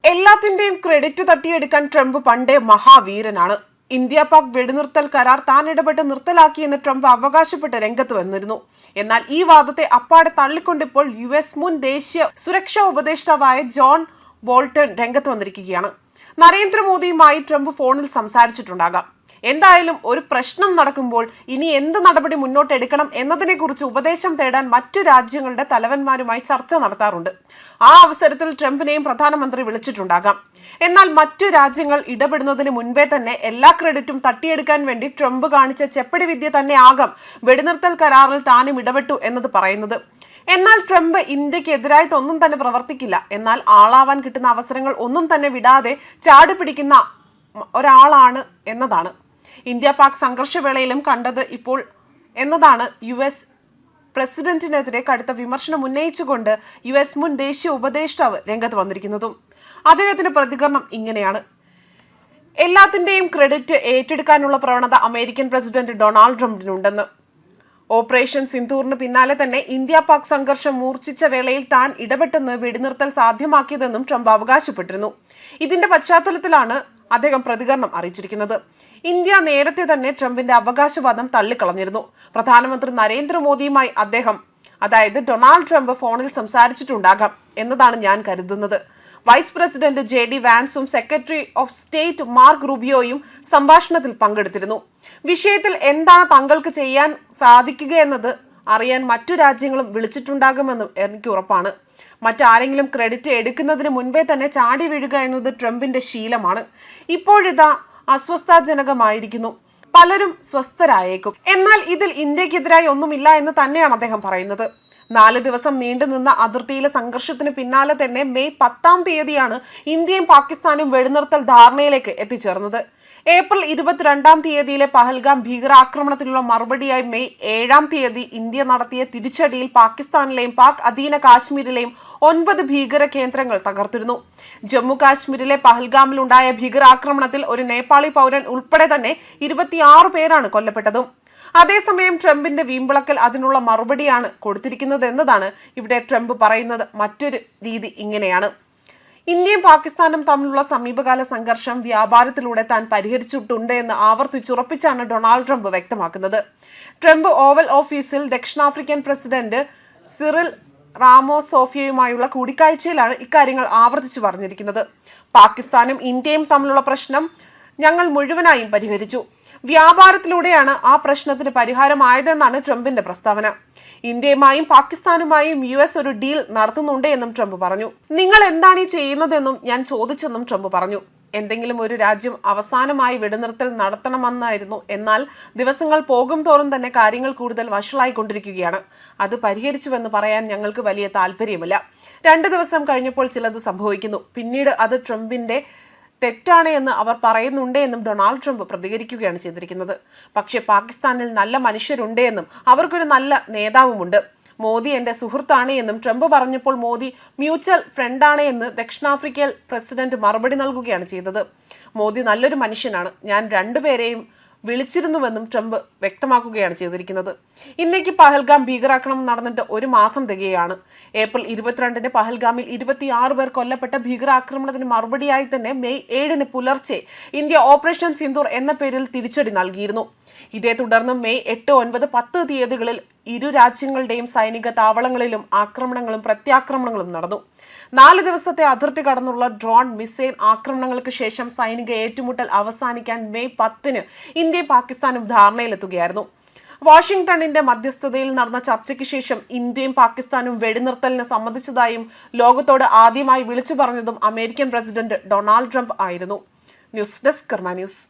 എല്ലാത്തിന്റെയും credit തട്ടിയെടുക്കാൻ Trump പണ്ടേ മഹാവീരനാണ്. India Pak വെടിനിർത്തൽ കരാർ താൻ ഇടപെട്ട് നിർത്തലാക്കിയെന്ന് ട്രംപ് അവകാശപ്പെട്ട് രംഗത്ത് വന്നിരുന്നു. എന്നാൽ ഈ വാദത്തെ അപ്പാടെ തള്ളിക്കൊണ്ടിപ്പോൾ US മുൻ ദേശീയ സുരക്ഷാ ഉപദേഷ്ടാവായ ജോൺ ബോൾട്ടൺ രംഗത്ത് വന്നിരിക്കുകയാണ്. നരേന്ദ്രമോദിയുമായി ട്രംപ് ഫോണിൽ സംസാരിച്ചിട്ടുണ്ടാകാം. എന്തായാലും ഒരു പ്രശ്നം നടക്കുമ്പോൾ ഇനി എന്ത് നടപടി മുന്നോട്ടെടുക്കണം എന്നതിനെക്കുറിച്ച് ഉപദേശം തേടാൻ മറ്റു രാജ്യങ്ങളുടെ തലവന്മാരുമായി ചർച്ച നടത്താറുണ്ട്. ആ അവസരത്തിൽ ട്രംപിനെയും പ്രധാനമന്ത്രി വിളിച്ചിട്ടുണ്ടാകാം. എന്നാൽ മറ്റു രാജ്യങ്ങൾ ഇടപെടുന്നതിന് മുൻപേ തന്നെ എല്ലാ ക്രെഡിറ്റും തട്ടിയെടുക്കാൻ വേണ്ടി ട്രംപ് കാണിച്ച ചെപ്പടി വിദ്യ തന്നെ ആകാം വെടിനിർത്തൽ കരാറിൽ താനും ഇടപെട്ടു എന്നത് പറയുന്നത്. എന്നാൽ ട്രംപ് ഇന്ത്യക്കെതിരായിട്ടൊന്നും തന്നെ പ്രവർത്തിക്കില്ല. എന്നാൽ ആളാവാൻ കിട്ടുന്ന അവസരങ്ങൾ ഒന്നും തന്നെ വിടാതെ ചാടുപിടിക്കുന്ന ഒരാളാണ് എന്നതാണ് ഇന്ത്യ പാക് സംഘർഷവേളയിലും കണ്ടത് ഇപ്പോൾ എന്നതാണ് US പ്രസിഡന്റിനെതിരെ കടുത്ത വിമർശനം ഉന്നയിച്ചുകൊണ്ട് US മുൻ ദേശീയ ഉപദേഷ്ടാവ് രംഗത്ത് വന്നിരിക്കുന്നതും. അദ്ദേഹത്തിന്റെ പ്രതികരണം ഇങ്ങനെയാണ്: എല്ലാത്തിന്റെയും ക്രെഡിറ്റ് ഏറ്റെടുക്കാനുള്ള പ്രവണത അമേരിക്കൻ പ്രസിഡന്റ് ഡൊണാൾഡ് ട്രംപിനുണ്ടെന്ന്. ഓപ്പറേഷൻ സിന്ദൂറിന് പിന്നാലെ തന്നെ ഇന്ത്യ പാക് സംഘർഷം മൂർച്ഛിച്ച വേളയിൽ താൻ ഇടപെട്ടെന്ന് വെടിനിർത്തൽ സാധ്യമാക്കിയതെന്നും ട്രംപ് അവകാശപ്പെട്ടിരുന്നു. ഇതിന്റെ പശ്ചാത്തലത്തിലാണ് അദ്ദേഹം പ്രതികരണം അറിയിച്ചിരിക്കുന്നത്. ഇന്ത്യ നേരത്തെ തന്നെ ട്രംപിന്റെ അവകാശവാദം തള്ളിക്കളഞ്ഞിരുന്നു. പ്രധാനമന്ത്രി നരേന്ദ്രമോദിയുമായി അദ്ദേഹം, അതായത് ഡൊണാൾഡ് ട്രംപ്, ഫോണിൽ സംസാരിച്ചിട്ടുണ്ടാകാം എന്നതാണ് ഞാൻ കരുതുന്നത്. വൈസ് പ്രസിഡന്റ് JD വാൻസും സെക്രട്ടറി ഓഫ് സ്റ്റേറ്റ് മാർക്ക് റൂബിയോയും സംഭാഷണത്തിൽ പങ്കെടുത്തിരുന്നു. വിഷയത്തിൽ എന്താണ് തങ്ങൾക്ക് ചെയ്യാൻ സാധിക്കുക എന്നത് അറിയാൻ മറ്റു രാജ്യങ്ങളും വിളിച്ചിട്ടുണ്ടാകുമെന്നും എനിക്ക് ഉറപ്പാണ്. മറ്റാരെങ്കിലും ക്രെഡിറ്റ് എടുക്കുന്നതിന് മുൻപേ തന്നെ ചാടി വീഴുക എന്നത് ട്രംപിന്റെ ശീലമാണ്. ഇപ്പോഴിതാ അസ്വസ്ഥാജനകമായിരിക്കുന്നു. പലരും സ്വസ്ഥരായേക്കും. എന്നാൽ ഇതിൽ ഇന്ത്യക്കെതിരായി ഒന്നുമില്ല എന്ന് തന്നെയാണ് അദ്ദേഹം പറയുന്നത്. 4 ദിവസം നീണ്ടുനിന്ന അതിർത്തിയിലെ സംഘർഷത്തിന് പിന്നാലെ തന്നെ മെയ് 10 ഇന്ത്യയും പാകിസ്ഥാനും വെടിനിർത്തൽ ധാരണയിലേക്ക് എത്തിച്ചേർന്നത്. ഏപ്രിൽ 22 പഹൽഗാം ഭീകരാക്രമണത്തിനുള്ള മറുപടിയായി മെയ് 7 ഇന്ത്യ നടത്തിയ തിരിച്ചടിയിൽ പാകിസ്ഥാനിലെയും പാക് അധീന കാശ്മീരിലെയും 9 ഭീകര കേന്ദ്രങ്ങൾ തകർത്തിരുന്നു. ജമ്മു കാശ്മീരിലെ പഹൽഗാമിലുണ്ടായ ഭീകരാക്രമണത്തിൽ ഒരു നേപ്പാളി പൗരൻ ഉൾപ്പെടെ തന്നെ 26 പേരാണ് കൊല്ലപ്പെട്ടതും. അതേസമയം ട്രംപിന്റെ വീമ്പിളക്കൽ അതിനുള്ള മറുപടിയാണ് കൊടുത്തിരിക്കുന്നത് എന്നതാണ് ഇവിടെ ട്രംപ് പറയുന്നത്. മറ്റൊരു രീതി ഇങ്ങനെയാണ്: ഇന്ത്യയും പാകിസ്ഥാനും തമ്മിലുള്ള സമീപകാല സംഘർഷം വ്യാപാരത്തിലൂടെ താൻ പരിഹരിച്ചിട്ടുണ്ട് എന്ന് ആവർത്തിച്ചുറപ്പിച്ചാണ് ഡൊണാൾഡ് ട്രംപ് വ്യക്തമാക്കുന്നത്. ട്രംപ് ഓവൽ ഓഫീസിൽ ദക്ഷിണാഫ്രിക്കൻ പ്രസിഡന്റ് സിറിൽ റാമോസോഫിയയുമായുള്ള കൂടിക്കാഴ്ചയിലാണ് ഇക്കാര്യങ്ങൾ ആവർത്തിച്ചു പറഞ്ഞിരിക്കുന്നത്. പാകിസ്ഥാനും ഇന്ത്യയും തമ്മിലുള്ള പ്രശ്നം ഞങ്ങൾ മുഴുവനായും പരിഹരിച്ചു. വ്യാപാരത്തിലൂടെയാണ് ആ പ്രശ്നത്തിന് പരിഹാരമായതെന്നാണ് ട്രംപിന്റെ പ്രസ്താവന. ഇന്ത്യയുമായും പാകിസ്ഥാനുമായും US ഒരു ഡീൽ നടത്തുന്നുണ്ട് എന്നും ട്രംപ് പറഞ്ഞു. നിങ്ങൾ എന്താണ് ഈ ചെയ്യുന്നതെന്നും ഞാൻ ചോദിച്ചെന്നും ട്രംപ് പറഞ്ഞു. എന്തെങ്കിലും ഒരു രാജ്യം അവസാനമായി വെടിനിർത്തൽ നടത്തണമെന്നായിരുന്നു. എന്നാൽ ദിവസങ്ങൾ പോകും തോറും തന്നെ കാര്യങ്ങൾ കൂടുതൽ വഷളായിക്കൊണ്ടിരിക്കുകയാണ്. അത് പരിഹരിച്ചുവെന്ന് പറയാൻ ഞങ്ങൾക്ക് വലിയ താല്പര്യമില്ല. 2 ദിവസം കഴിഞ്ഞപ്പോൾ ചിലത് സംഭവിക്കുന്നു. പിന്നീട് അത് ട്രംപിന്റെ തെറ്റാണ് എന്ന് അവർ പറയുന്നുണ്ട് എന്നും ഡൊണാൾഡ് ട്രംപ് പ്രതികരിക്കുകയാണ് ചെയ്തിരിക്കുന്നത്. പക്ഷേ പാകിസ്ഥാനിൽ നല്ല മനുഷ്യരുണ്ട് എന്നും അവർക്കൊരു നല്ല നേതാവുമുണ്ട്. മോദി എൻ്റെ സുഹൃത്താണ് എന്നും ട്രംപ് പറഞ്ഞപ്പോൾ മോദി മ്യൂച്വൽ ഫ്രണ്ടാണ് എന്ന് ദക്ഷിണാഫ്രിക്കൻ പ്രസിഡന്റ് മറുപടി നൽകുകയാണ് ചെയ്തത്. മോദി നല്ലൊരു മനുഷ്യനാണ്, ഞാൻ രണ്ടുപേരെയും വിളിച്ചിരുന്നുവെന്നും ട്രംപ് വ്യക്തമാക്കുകയാണ് ചെയ്തിരിക്കുന്നത്. ഇന്നേക്ക് പഹൽഗാം ഭീകരാക്രമണം നടന്നിട്ട് 1 മാസം തികയാണ്. ഏപ്രിൽ 22 പഹൽഗാമിൽ 26 പേർ കൊല്ലപ്പെട്ട ഭീകരാക്രമണത്തിന് മറുപടിയായി തന്നെ മെയ് 7 പുലർച്ചെ ഇന്ത്യ ഓപ്പറേഷൻ സിന്ദൂർ എന്ന പേരിൽ തിരിച്ചടി നൽകിയിരുന്നു. ഇതേ തുടർന്ന് മെയ് 8, 9, 10 ഇരു രാജ്യങ്ങളുടെയും സൈനിക താവളങ്ങളിലും ആക്രമണങ്ങളും പ്രത്യാക്രമണങ്ങളും നടന്നു. 4 ദിവസത്തെ അതിർത്തി കടന്നുള്ള ഡ്രോൺ മിസൈൽ ആക്രമണങ്ങൾക്ക് ശേഷം സൈനിക ഏറ്റുമുട്ടൽ അവസാനിക്കാൻ മെയ് 10 ഇന്ത്യയും പാകിസ്ഥാനും ധാരണയിലെത്തുകയായിരുന്നു. വാഷിംഗ്ടണിന്റെ മധ്യസ്ഥതയിൽ നടന്ന ചർച്ചയ്ക്ക് ശേഷം ഇന്ത്യയും പാകിസ്ഥാനും വെടിനിർത്തലിന് സമ്മതിച്ചതായും ലോകത്തോട് ആദ്യമായി വിളിച്ചു പറഞ്ഞതും അമേരിക്കൻ പ്രസിഡന്റ് ഡൊണാൾഡ് ട്രംപ് ആയിരുന്നു. ന്യൂസ് ഡെസ്ക് കർമ്മ ന്യൂസ്.